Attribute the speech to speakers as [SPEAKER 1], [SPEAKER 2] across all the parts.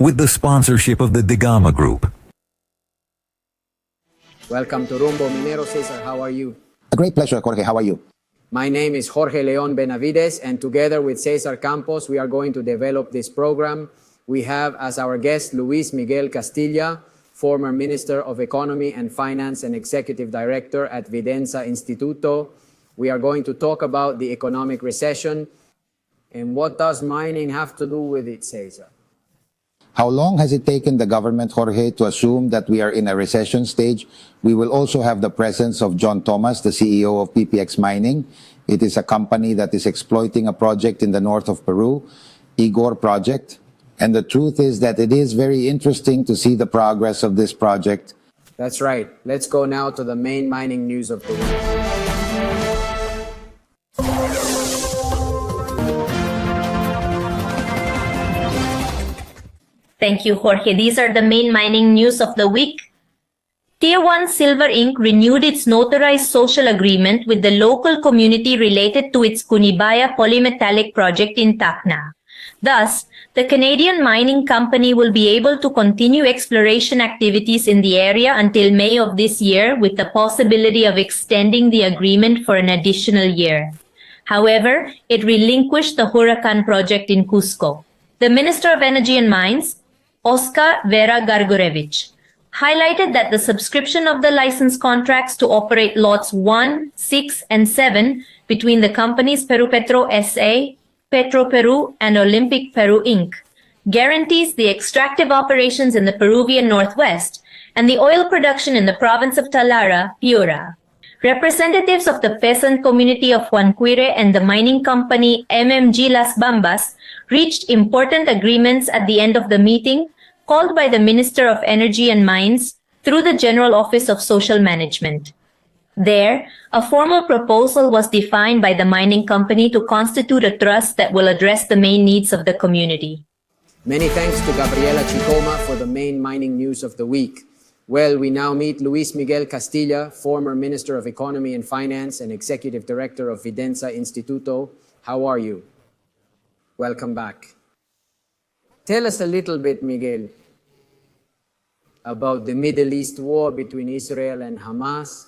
[SPEAKER 1] with the sponsorship of the Digama Group.
[SPEAKER 2] Welcome to Rumbo Minero. Cesar, how are you?
[SPEAKER 3] A great pleasure, Jorge. How are you?
[SPEAKER 2] My name is Jorge Leon Benavides, and together with Cesar Campos, we are going to develop this program. We have as our guest Luis Miguel Castilla, former Minister of Economy and Finance and Executive Director at Videnza Instituto. We are going to talk about the economic recession. And what does mining have to do with it, Cesar?
[SPEAKER 3] How long has it taken the government, Jorge, to assume that we are in a recession stage? We will also have the presence of John Thomas, the CEO of PPX Mining. It is a company that is exploiting a project in the north of Peru, Igor project. And the truth is that it is very interesting to see the progress of this project.
[SPEAKER 2] That's right. Let's go now to the main mining news of the week.
[SPEAKER 4] Thank you, Jorge. These are the main mining news of the week. Tier 1 Silver Inc. renewed its notarized social agreement with the local community related to its Cunibaya polymetallic project in Tacna. Thus, the Canadian mining company will be able to continue exploration activities in the area until May of this year, with the possibility of extending the agreement for an additional year. However, it relinquished the Huracan project in Cusco. The Minister of Energy and Mines, Oscar Vera Gargorevich, highlighted that the subscription of the license contracts to operate lots 1, 6, and 7 between the companies Perupetro S.A., Petro Peru, and Olympic Peru Inc. guarantees the extractive operations in the Peruvian Northwest and the oil production in the province of Talara, Piura. Representatives of the peasant community of Huancuire and the mining company MMG Las Bambas reached important agreements at the end of the meeting, called by the Minister of Energy and Mines through the General Office of Social Management. There, a formal proposal was defined by the mining company to constitute a trust that will address the main needs of the community.
[SPEAKER 2] Many thanks to Gabriela Chicoma for the main mining news of the week. Well, we now meet Luis Miguel Castilla, former Minister of Economy and Finance and Executive Director of Videnza Instituto. How are you? Welcome back. Tell us a little bit, Miguel, about the Middle East war between Israel and Hamas.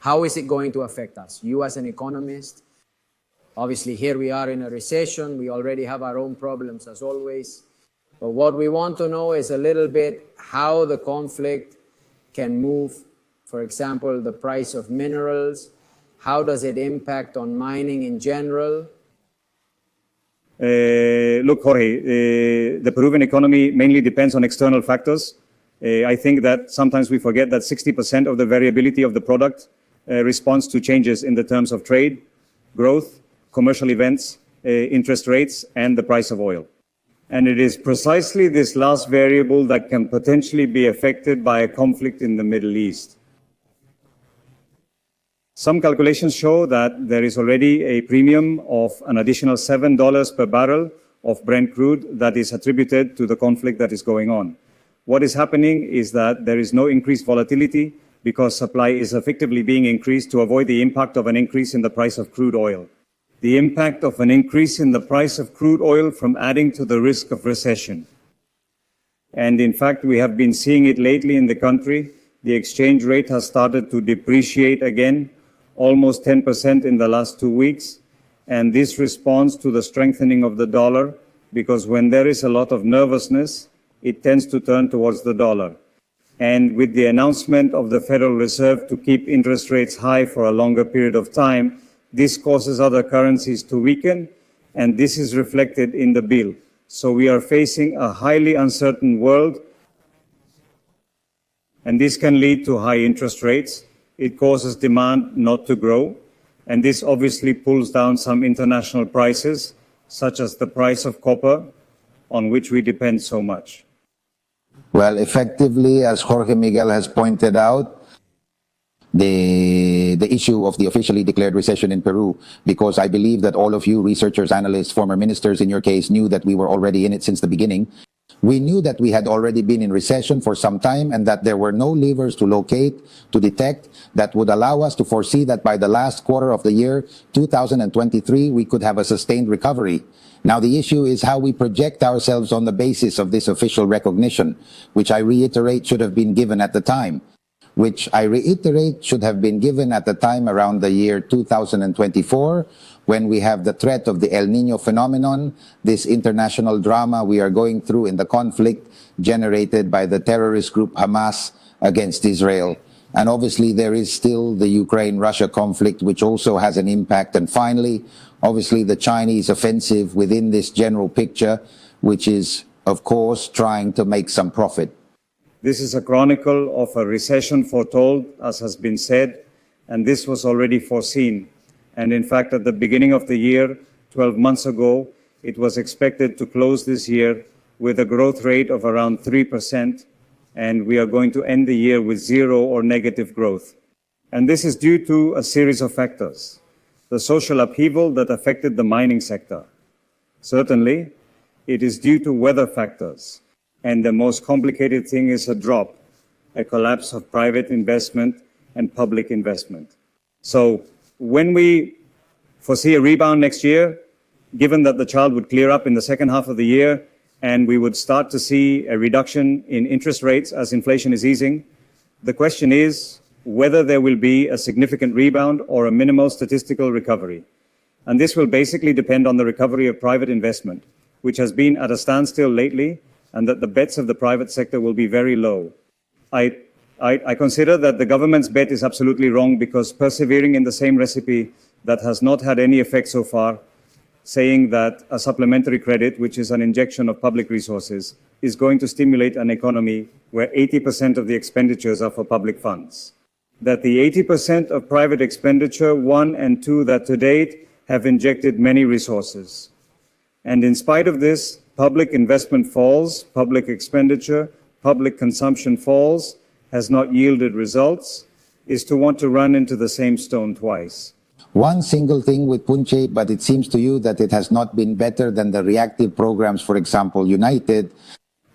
[SPEAKER 2] How is it going to affect us? You as an economist, obviously here we are in a recession. We already have our own problems as always. But what we want to know is a little bit how the conflict can move, for example, the price of minerals. How does it impact on mining in general?
[SPEAKER 5] Look, Jorge, the Peruvian economy mainly depends on external factors. I think that sometimes we forget that 60% of the variability of the product responds to changes in the terms of trade, growth, commercial events, interest rates, and the price of oil. And it is precisely this last variable that can potentially be affected by a conflict in the Middle East. Some calculations show that there is already a premium of an additional $7 per barrel of Brent crude that is attributed to the conflict that is going on. What is happening is that there is no increased volatility because supply is effectively being increased to avoid the impact of an increase in the price of crude oil. The impact of an increase in the price of crude oil from adding to the risk of recession. And in fact, we have been seeing it lately in the country. The exchange rate has started to depreciate again, almost 10% in the last 2 weeks. And this responds to the strengthening of the dollar, because when there is a lot of nervousness, it tends to turn towards the dollar. And with the announcement of the Federal Reserve to keep interest rates high for a longer period of time, this causes other currencies to weaken, and this is reflected in the bill. So we are facing a highly uncertain world, and this can lead to high interest rates. It causes demand not to grow, and this obviously pulls down some international prices, such as the price of copper, on which we depend so much.
[SPEAKER 3] Well, effectively, as Jorge Miguel has pointed out, the issue of the officially declared recession in Peru, because I believe that all of you researchers, analysts, former ministers in your case knew that we were already in it since the beginning. We knew that we had already been in recession for some time and that there were no levers to locate, to detect, that would allow us to foresee that by the last quarter of the year, 2023, we could have a sustained recovery. Now, the issue is how we project ourselves on the basis of this official recognition, which I reiterate should have been given at the time. Around the year 2024, when we have the threat of the El Nino phenomenon, this international drama we are going through in the conflict generated by the terrorist group Hamas against Israel. And obviously there is still the Ukraine-Russia conflict, which also has an impact. And finally, obviously the Chinese offensive within this general picture, which is, of course, trying to make some profit.
[SPEAKER 5] This is a chronicle of a recession foretold, as has been said, and this was already foreseen. And in fact, at the beginning of the year, 12 months ago, it was expected to close this year with a growth rate of around 3%, and we are going to end the year with zero or negative growth. And this is due to a series of factors. The social upheaval that affected the mining sector. Certainly, it is due to weather factors. And the most complicated thing is a collapse of private investment and public investment. So when we foresee a rebound next year, given that the child would clear up in the second half of the year, and we would start to see a reduction in interest rates as inflation is easing, the question is whether there will be a significant rebound or a minimal statistical recovery. And this will basically depend on the recovery of private investment, which has been at a standstill lately, and that the bets of the private sector will be very low. I consider that the government's bet is absolutely wrong, because persevering in the same recipe that has not had any effect so far, saying that a supplementary credit, which is an injection of public resources, is going to stimulate an economy where 80% of the expenditures are for public funds. That the 80% of private expenditure, one, and two, that to date have injected many resources. And in spite of this, public investment falls, public expenditure, public consumption falls, has not yielded results, is to want to run into the same stone twice.
[SPEAKER 3] One single thing with Punche, but it seems to you that it has not been better than the reactive programs, for example, United.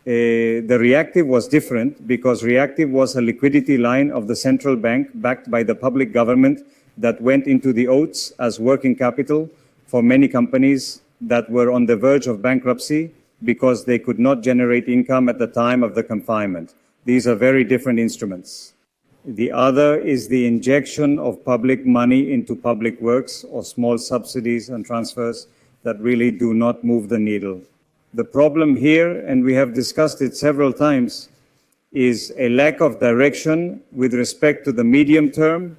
[SPEAKER 5] The reactive was different, because reactive was a liquidity line of the central bank backed by the public government that went into the oats as working capital for many companies that were on the verge of bankruptcy because they could not generate income at the time of the confinement. These are very different instruments. The other is the injection of public money into public works or small subsidies and transfers that really do not move the needle. The problem here, and we have discussed it several times, is a lack of direction with respect to the medium term,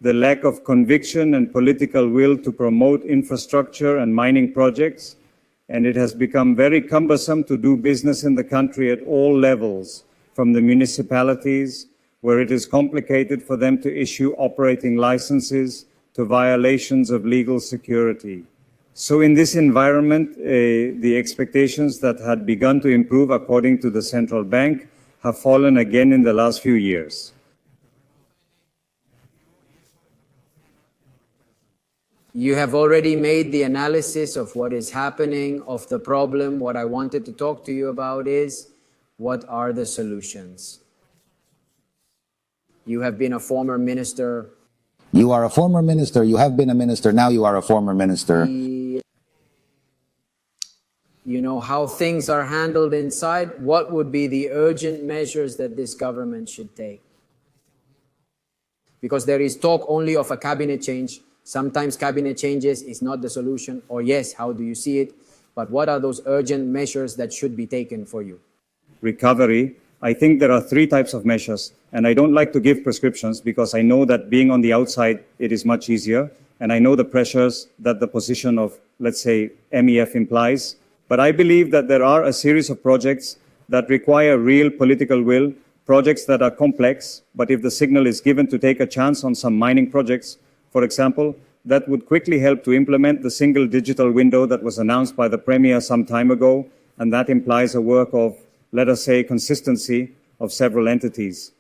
[SPEAKER 5] the lack of conviction and political will to promote infrastructure and mining projects, and it has become very cumbersome to do business in the country at all levels, from the municipalities, where it is complicated for them to issue operating licenses, to violations of legal security. So in this environment, the expectations that had begun to improve according to the central bank have fallen again in the last few years.
[SPEAKER 2] You have already made the analysis of what is happening, of the problem. What I wanted to talk to you about is, what are the solutions? You have been a former minister.
[SPEAKER 3] You are a former minister. You have been a minister. Now you are a former minister.
[SPEAKER 2] You know how things are handled inside. What would be the urgent measures that this government should take? Because there is talk only of a cabinet change. Sometimes cabinet changes is not the solution, or yes, how do you see it? But what are those urgent measures that should be taken for you?
[SPEAKER 5] Recovery. I think there are three types of measures, and I don't like to give prescriptions because I know that being on the outside, it is much easier, and I know the pressures that the position of, let's say, MEF implies. But I believe that there are a series of projects that require real political will, projects that are complex, but if the signal is given to take a chance on some mining projects, for example, that would quickly help to implement the single digital window that was announced by the Premier some time ago, and that implies a work of, let us say, consistency of several entities,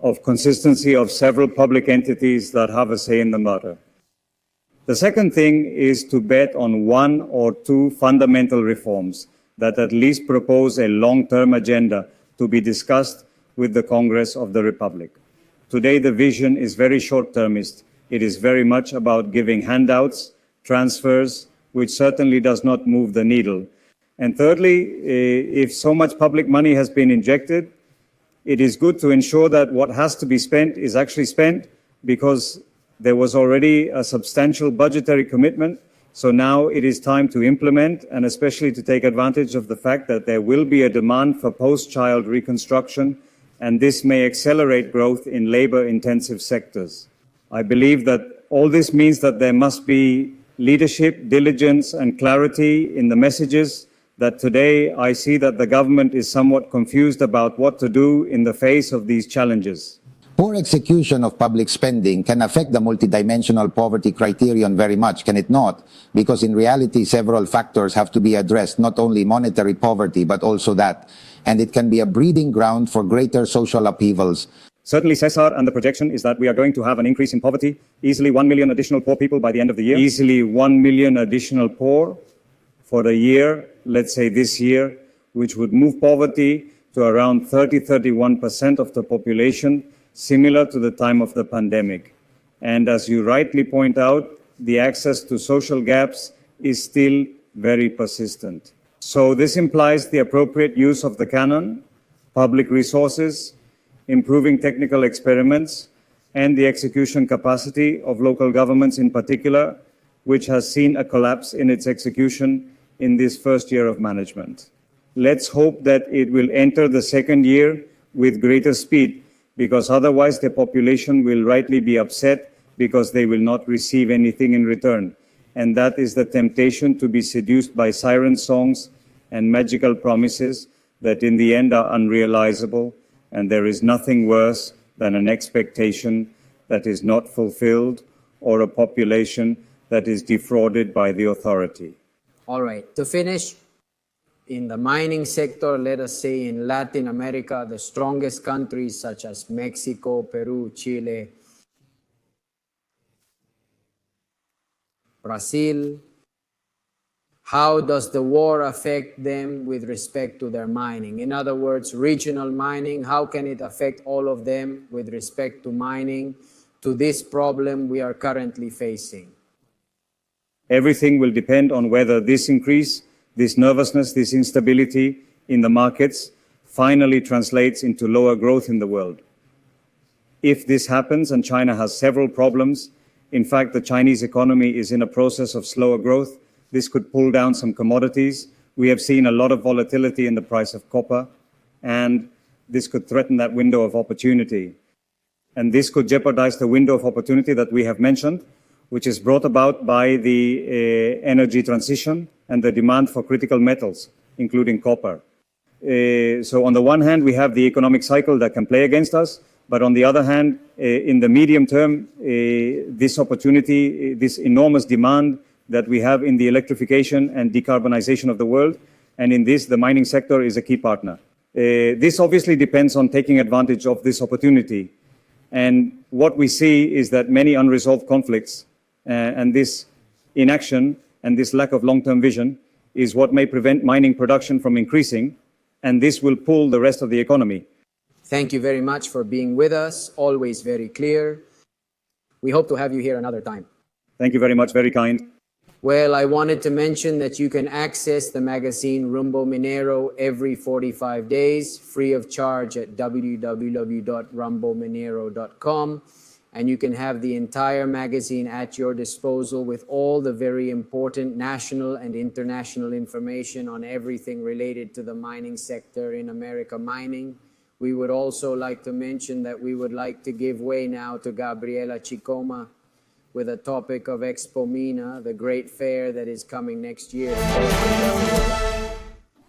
[SPEAKER 5] of consistency of several public entities that have a say in the matter. The second thing is to bet on one or two fundamental reforms that at least propose a long-term agenda to be discussed with the Congress of the Republic. Today, the vision is very short-termist. It is very much about giving handouts, transfers, which certainly does not move the needle. And thirdly, if so much public money has been injected, it is good to ensure that what has to be spent is actually spent, because there was already a substantial budgetary commitment. So now it is time to implement, and especially to take advantage of the fact that there will be a demand for post-child reconstruction, and this may accelerate growth in labor-intensive sectors. I believe that all this means that there must be leadership, diligence, and clarity in the messages that today I see that the government is somewhat confused about what to do in the face of these challenges.
[SPEAKER 3] Poor execution of public spending can affect the multidimensional poverty criterion very much, can it not? Because in reality, several factors have to be addressed, not only monetary poverty, but also that. And it can be a breeding ground for greater social upheavals.
[SPEAKER 5] Certainly, Cesar, and the projection is that we are going to have an increase in poverty, easily 1 million additional poor people by the end of the year. Easily 1 million additional poor for the year, let's say this year, which would move poverty to around 30-31% of the population, similar to the time of the pandemic. And as you rightly point out, the access to social gaps is still very persistent. So this implies the appropriate use of the canon, public resources, improving technical experiments, and the execution capacity of local governments in particular, which has seen a collapse in its execution in this first year of management. Let's hope that it will enter the second year with greater speed, because otherwise the population will rightly be upset because they will not receive anything in return. And that is the temptation, to be seduced by siren songs and magical promises that in the end are unrealizable, and there is nothing worse than an expectation that is not fulfilled, or a population that is defrauded by the authority.
[SPEAKER 2] All right, to finish, in the mining sector, let us say in Latin America, the strongest countries such as Mexico, Peru, Chile, Brazil, how does the war affect them with respect to their mining? In other words, regional mining, how can it affect all of them with respect to mining, to this problem we are currently facing?
[SPEAKER 5] Everything will depend on whether this increase, this nervousness, this instability in the markets finally translates into lower growth in the world. If this happens, and China has several problems, in fact, the Chinese economy is in a process of slower growth, this could pull down some commodities. We have seen a lot of volatility in the price of copper, and this could threaten that window of opportunity. And this could jeopardize the window of opportunity that we have mentioned, which is brought about by the energy transition and the demand for critical metals, including copper. So on the one hand, we have the economic cycle that can play against us, but on the other hand, in the medium term, this opportunity, this enormous demand that we have in the electrification and decarbonization of the world, and in this, the mining sector is a key partner. This obviously depends on taking advantage of this opportunity. And what we see is that many unresolved conflicts and this inaction and this lack of long-term vision is what may prevent mining production from increasing, and this will pull the rest of the economy.
[SPEAKER 2] Thank you very much for being with us, always very clear. We hope to have you here another time.
[SPEAKER 5] Thank you very much, very kind.
[SPEAKER 2] Well, I wanted to mention that you can access the magazine Rumbo Minero every 45 days, free of charge at www.rumbominero.com. And you can have the entire magazine at your disposal with all the very important national and international information on everything related to the mining sector in America Mining. We would also like to mention that we would like to give way now to Gabriela Chicoma with a topic of Expo Mina, the great fair that is coming next year.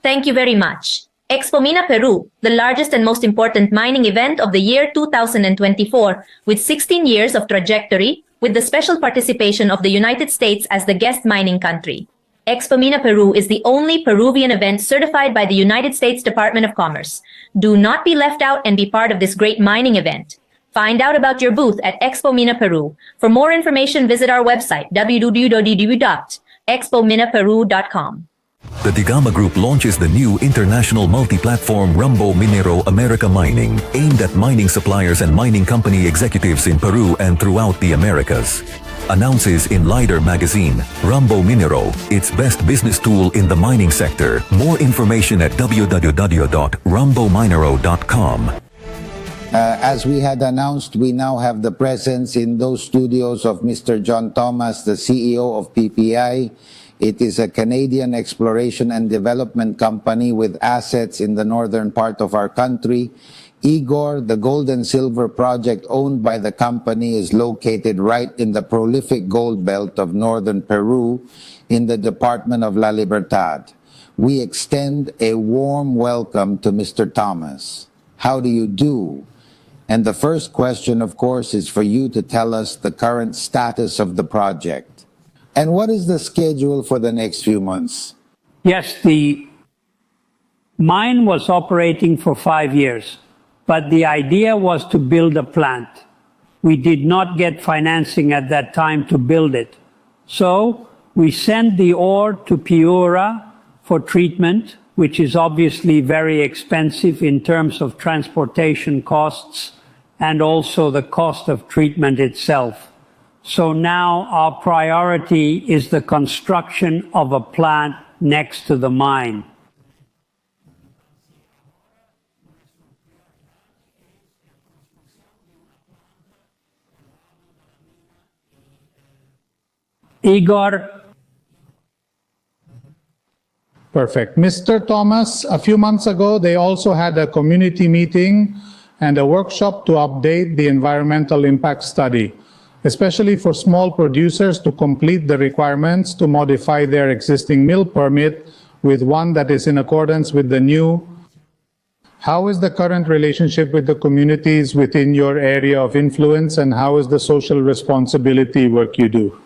[SPEAKER 4] Thank you very much. Expo Mina Peru, the largest and most important mining event of the year 2024, with 16 years of trajectory, with the special participation of the United States as the guest mining country. Expo Mina Peru is the only Peruvian event certified by the United States Department of Commerce. Do not be left out and be part of this great mining event. Find out about your booth at Expo Mina Peru. For more information, visit our website, www.expominaperu.com.
[SPEAKER 1] The Digama Group launches the new international multi-platform Rumbo Minero America Mining, aimed at mining suppliers and mining company executives in Peru and throughout the Americas. announces in Lighter magazine, Rumbo Minero, its best business tool in the mining sector. More information at www.rumbominero.com.
[SPEAKER 3] As we had announced, we now have the presence in those studios of Mr. John Thomas, the CEO of PPI. It is a Canadian exploration and development company with assets in the northern part of our country. Igor, the gold and silver project owned by the company, is located right in the prolific gold belt of northern Peru in the department of La Libertad. We extend a warm welcome to Mr. Thomas. How do you do? And the first question, of course, is for you to tell us the current status of the project. And what is the schedule for the next few months?
[SPEAKER 6] Yes, the mine was operating for 5 years, but the idea was to build a plant. We did not get financing at that time to build it. So we sent the ore to Piura for treatment, which is obviously very expensive in terms of transportation costs and also the cost of treatment itself. So now our priority is the construction of a plant next to the mine. Igor.
[SPEAKER 7] Perfect. Mr. Thomas, a few months ago, they also had a community meeting and a workshop to update the environmental impact study, especially for small producers to complete the requirements to modify their existing mill permit with one that is in accordance with the new. How is the current relationship with the communities within your area of influence, and how is the social responsibility work you do?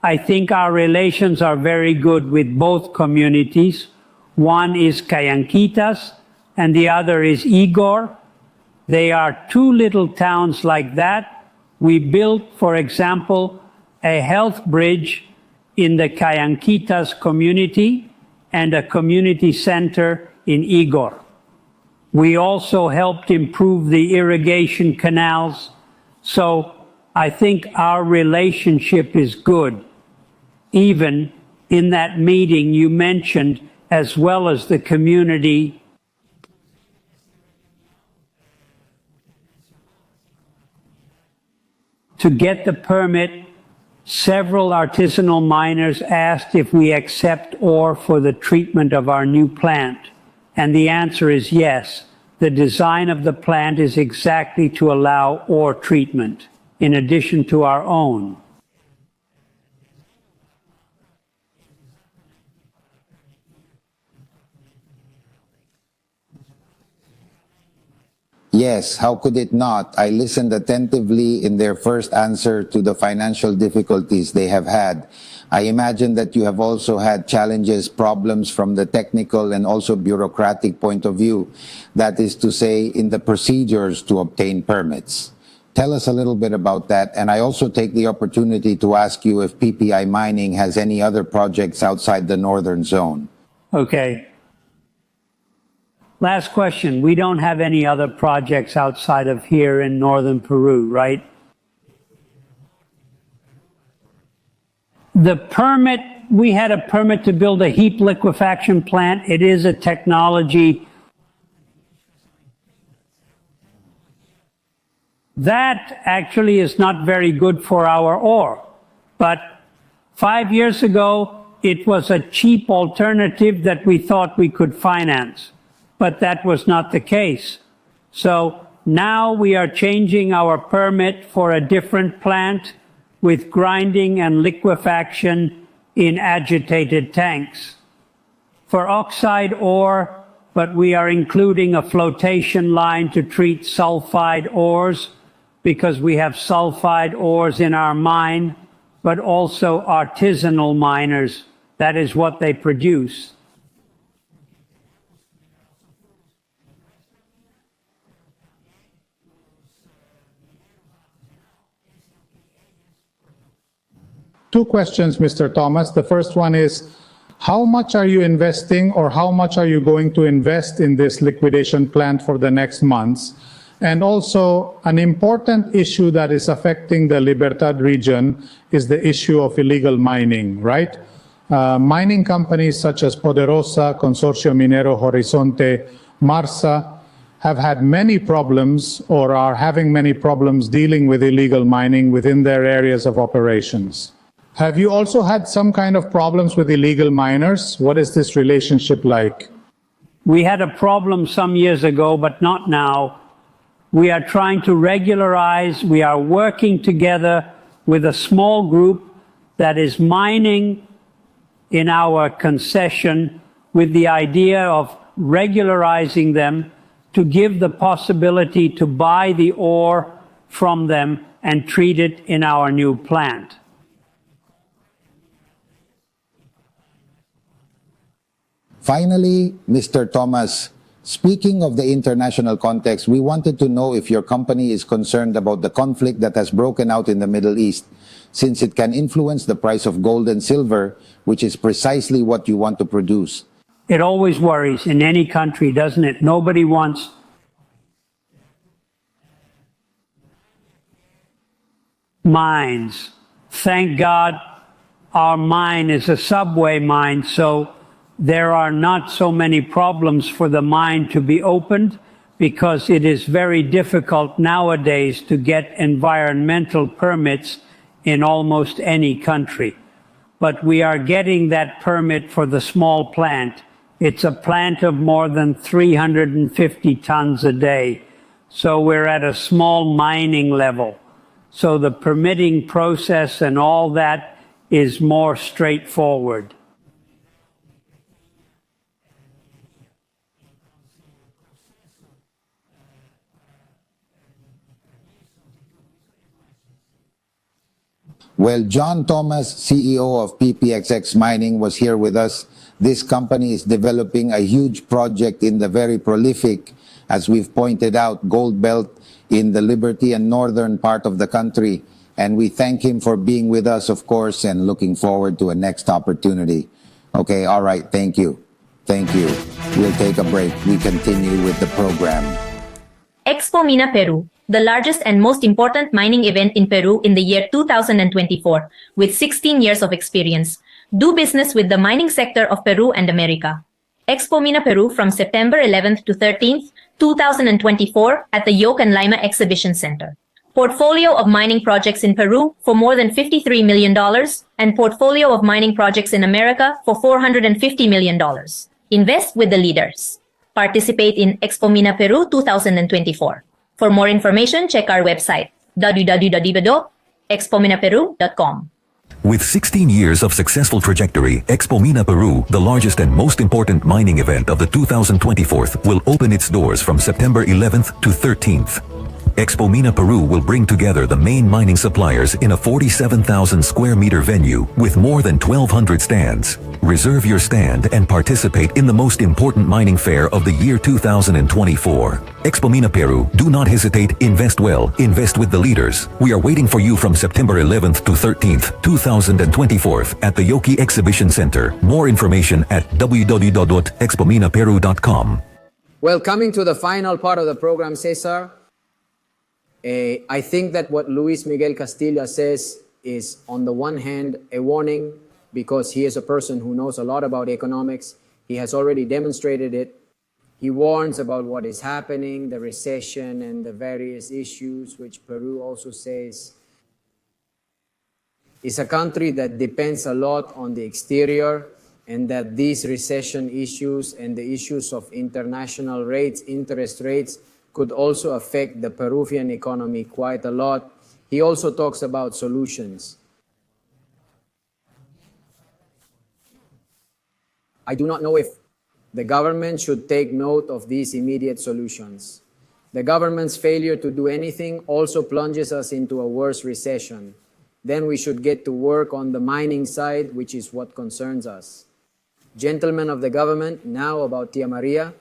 [SPEAKER 6] I think our relations are very good with both communities. One is Cayanquitas and the other is Igor. They are two little towns like that. We built, for example, a health bridge in the Cayanquitas community and a community center in Igor. We also helped improve the irrigation canals. So I think our relationship is good. Even in that meeting you mentioned, as well as the community. To get the permit, several artisanal miners asked if we accept ore for the treatment of our new plant. And the answer is yes. The design of the plant is exactly to allow ore treatment, in addition to our own.
[SPEAKER 3] Yes, how could it not? I listened attentively in their first answer to the financial difficulties they have had. I imagine that you have also had challenges, problems from the technical and also bureaucratic point of view. That is to say, in the procedures to obtain permits. Tell us a little bit about that. And I also take the opportunity to ask you if PPI Mining has any other projects outside the northern zone.
[SPEAKER 6] Okay. Last question. We don't have any other projects outside of here in northern Peru, right? The permit, we had a permit to build a heap liquefaction plant. It is a technology that actually is not very good for our ore. But 5 years ago, it was a cheap alternative that we thought we could finance. But that was not the case. So now we are changing our permit for a different plant with grinding and liquefaction in agitated tanks. For oxide ore, but we are including a flotation line to treat sulfide ores because we have sulfide ores in our mine, but also artisanal miners. That is what they produce.
[SPEAKER 7] Two questions, Mr. Thomas. The first one is, How much are you investing, or how much are you going to invest in this liquidation plant for the next months? And also, an important issue that is affecting the Libertad region is the issue of illegal mining, right? Mining companies such as Poderosa, Consorcio Minero Horizonte, Marsa, have had many problems or are having many problems dealing with illegal mining within their areas of operations. Have you also had some kind of problems with illegal miners? What is this relationship like?
[SPEAKER 6] We had a problem some years ago, but not now. We are trying to regularize. We are working together with a small group that is mining in our concession with the idea of regularizing them to give the possibility to buy the ore from them and treat it in our new plant.
[SPEAKER 3] Finally, Mr. Thomas, speaking of the international context, we wanted to know if your company is concerned about the conflict that has broken out in the Middle East, since it can influence the price of gold and silver, which is precisely what you want to produce.
[SPEAKER 6] It always worries in any country, doesn't it? Nobody wants mines. Thank God our mine is a subway mine, so there are not so many problems for the mine to be opened, because it is very difficult nowadays to get environmental permits in almost any country. But we are getting that permit for the small plant. It's a plant of more than 350 tons a day. So we're at a small mining level. So the permitting process and all that is more straightforward.
[SPEAKER 3] Well, John Thomas, CEO of PPX Mining, was here with us. This company is developing a huge project in the very prolific, as we've pointed out, gold belt in the Liberty and northern part of the country. And we thank him for being with us, of course, and looking forward to a next opportunity. Okay, all right, thank you. Thank you. We'll take a break. We continue with the program.
[SPEAKER 4] Expo Mina Peru, the largest and most important mining event in Peru in the year 2024, with 16 years of experience. Do business with the mining sector of Peru and America. Expo Mina Peru from September 11th to 13th, 2024 at the Yoke and Lima Exhibition Center. Portfolio of mining projects in Peru for more than $53 million and portfolio of mining projects in America for $450 million. Invest with the leaders. Participate in Expo Mina Peru 2024. For more information, check our website www.expominaperu.com.
[SPEAKER 1] With 16 years of successful trajectory, Expo Mina Peru, the largest and most important mining event of the 2024, will open its doors from September 11th to 13th. Expo Mina Peru will bring together the main mining suppliers in a 47,000 square meter venue with more than 1,200 stands. Reserve your stand and participate in the most important mining fair of the year 2024. Expo Mina Peru, do not hesitate, invest well, invest with the leaders. We are waiting for you from September 11th to 13th, 2024 at the Yoki Exhibition Center. More information at www.expominaperu.com.
[SPEAKER 2] Well, coming to the final part of the program, Cesar, I think that what Luis Miguel Castilla says is, on the one hand, a warning, because he is a person who knows a lot about economics. He has already demonstrated it. He warns about what is happening, the recession and the various issues, which Peru also says is a country that depends a lot on the exterior, and that these recession issues and the issues of international rates, interest rates, could also affect the Peruvian economy quite a lot. He also talks about solutions. I do not know if the government should take note of these immediate solutions. The government's failure to do anything also plunges us into a worse recession. Then we should get to work on the mining side, which is what concerns us. Gentlemen of the government, now about Tia Maria,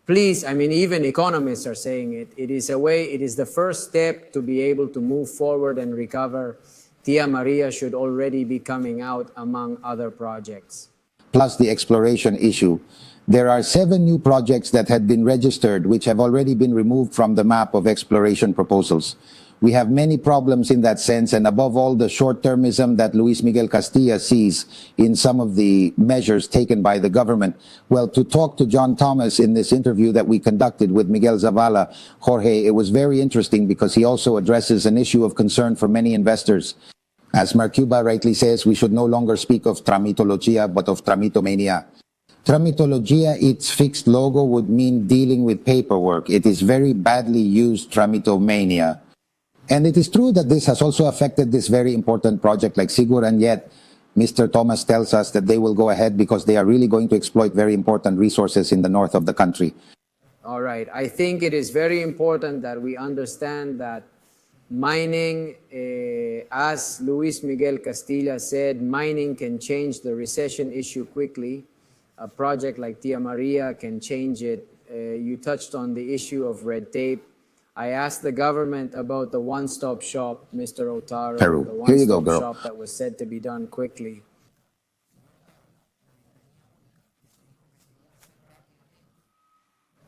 [SPEAKER 2] please, even economists are saying it. It is the first step to be able to move forward and recover. Tia Maria should already be coming out among other projects.
[SPEAKER 3] plus the exploration issue, there are 7 new projects that had been registered which have already been removed from the map of exploration proposals. We have many problems in that sense, and above all, the short-termism that Luis Miguel Castilla sees in some of the measures taken by the government. Well, to talk to John Thomas in this interview that we conducted with Miguel Zavala, Jorge, it was very interesting because he also addresses an issue of concern for many investors. As Marcuba rightly says, we should no longer speak of tramitologia, but of tramitomania. Tramitologia, its fixed logo, would mean dealing with paperwork. It is very badly used tramitomania. And it is true that this has also affected this very important project like Sigur, and yet Mr. Thomas tells us that they will go ahead because they are really going to exploit very important resources in the north of the country.
[SPEAKER 2] All right. I think it is very important that we understand that mining, as Luis Miguel Castilla said, mining can change the recession issue quickly. A project like Tia Maria can change it. You touched on the issue of red tape. I asked the government about the one-stop shop, Mr. Otaro,
[SPEAKER 3] Peru.
[SPEAKER 2] the
[SPEAKER 3] Here you go,
[SPEAKER 2] one-stop
[SPEAKER 3] girl.
[SPEAKER 2] shop that was said to be done quickly.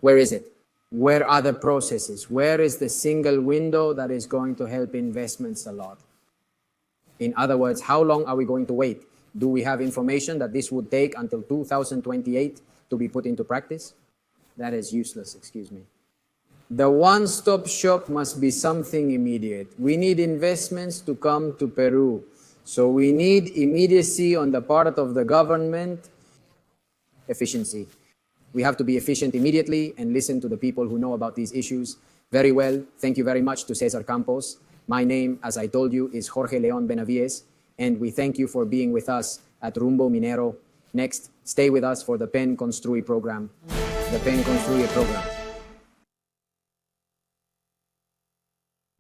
[SPEAKER 2] Where is it? Where are the processes? Where is the single window that is going to help investments a lot? In other words, how long are we going to wait? Do we have information that this would take until 2028 to be put into practice? That is useless, excuse me. The one-stop shop must be something immediate. We need investments to come to Peru. So we need immediacy on the part of the government, efficiency. We have to be efficient immediately and listen to the people who know about these issues very well. Thank you very much to Cesar Campos. My name, as I told you, is Jorge Leon Benavides, and we thank you for being with us at Rumbo Minero. Next, stay with us for the Pen Construye program. The Pen Construye program.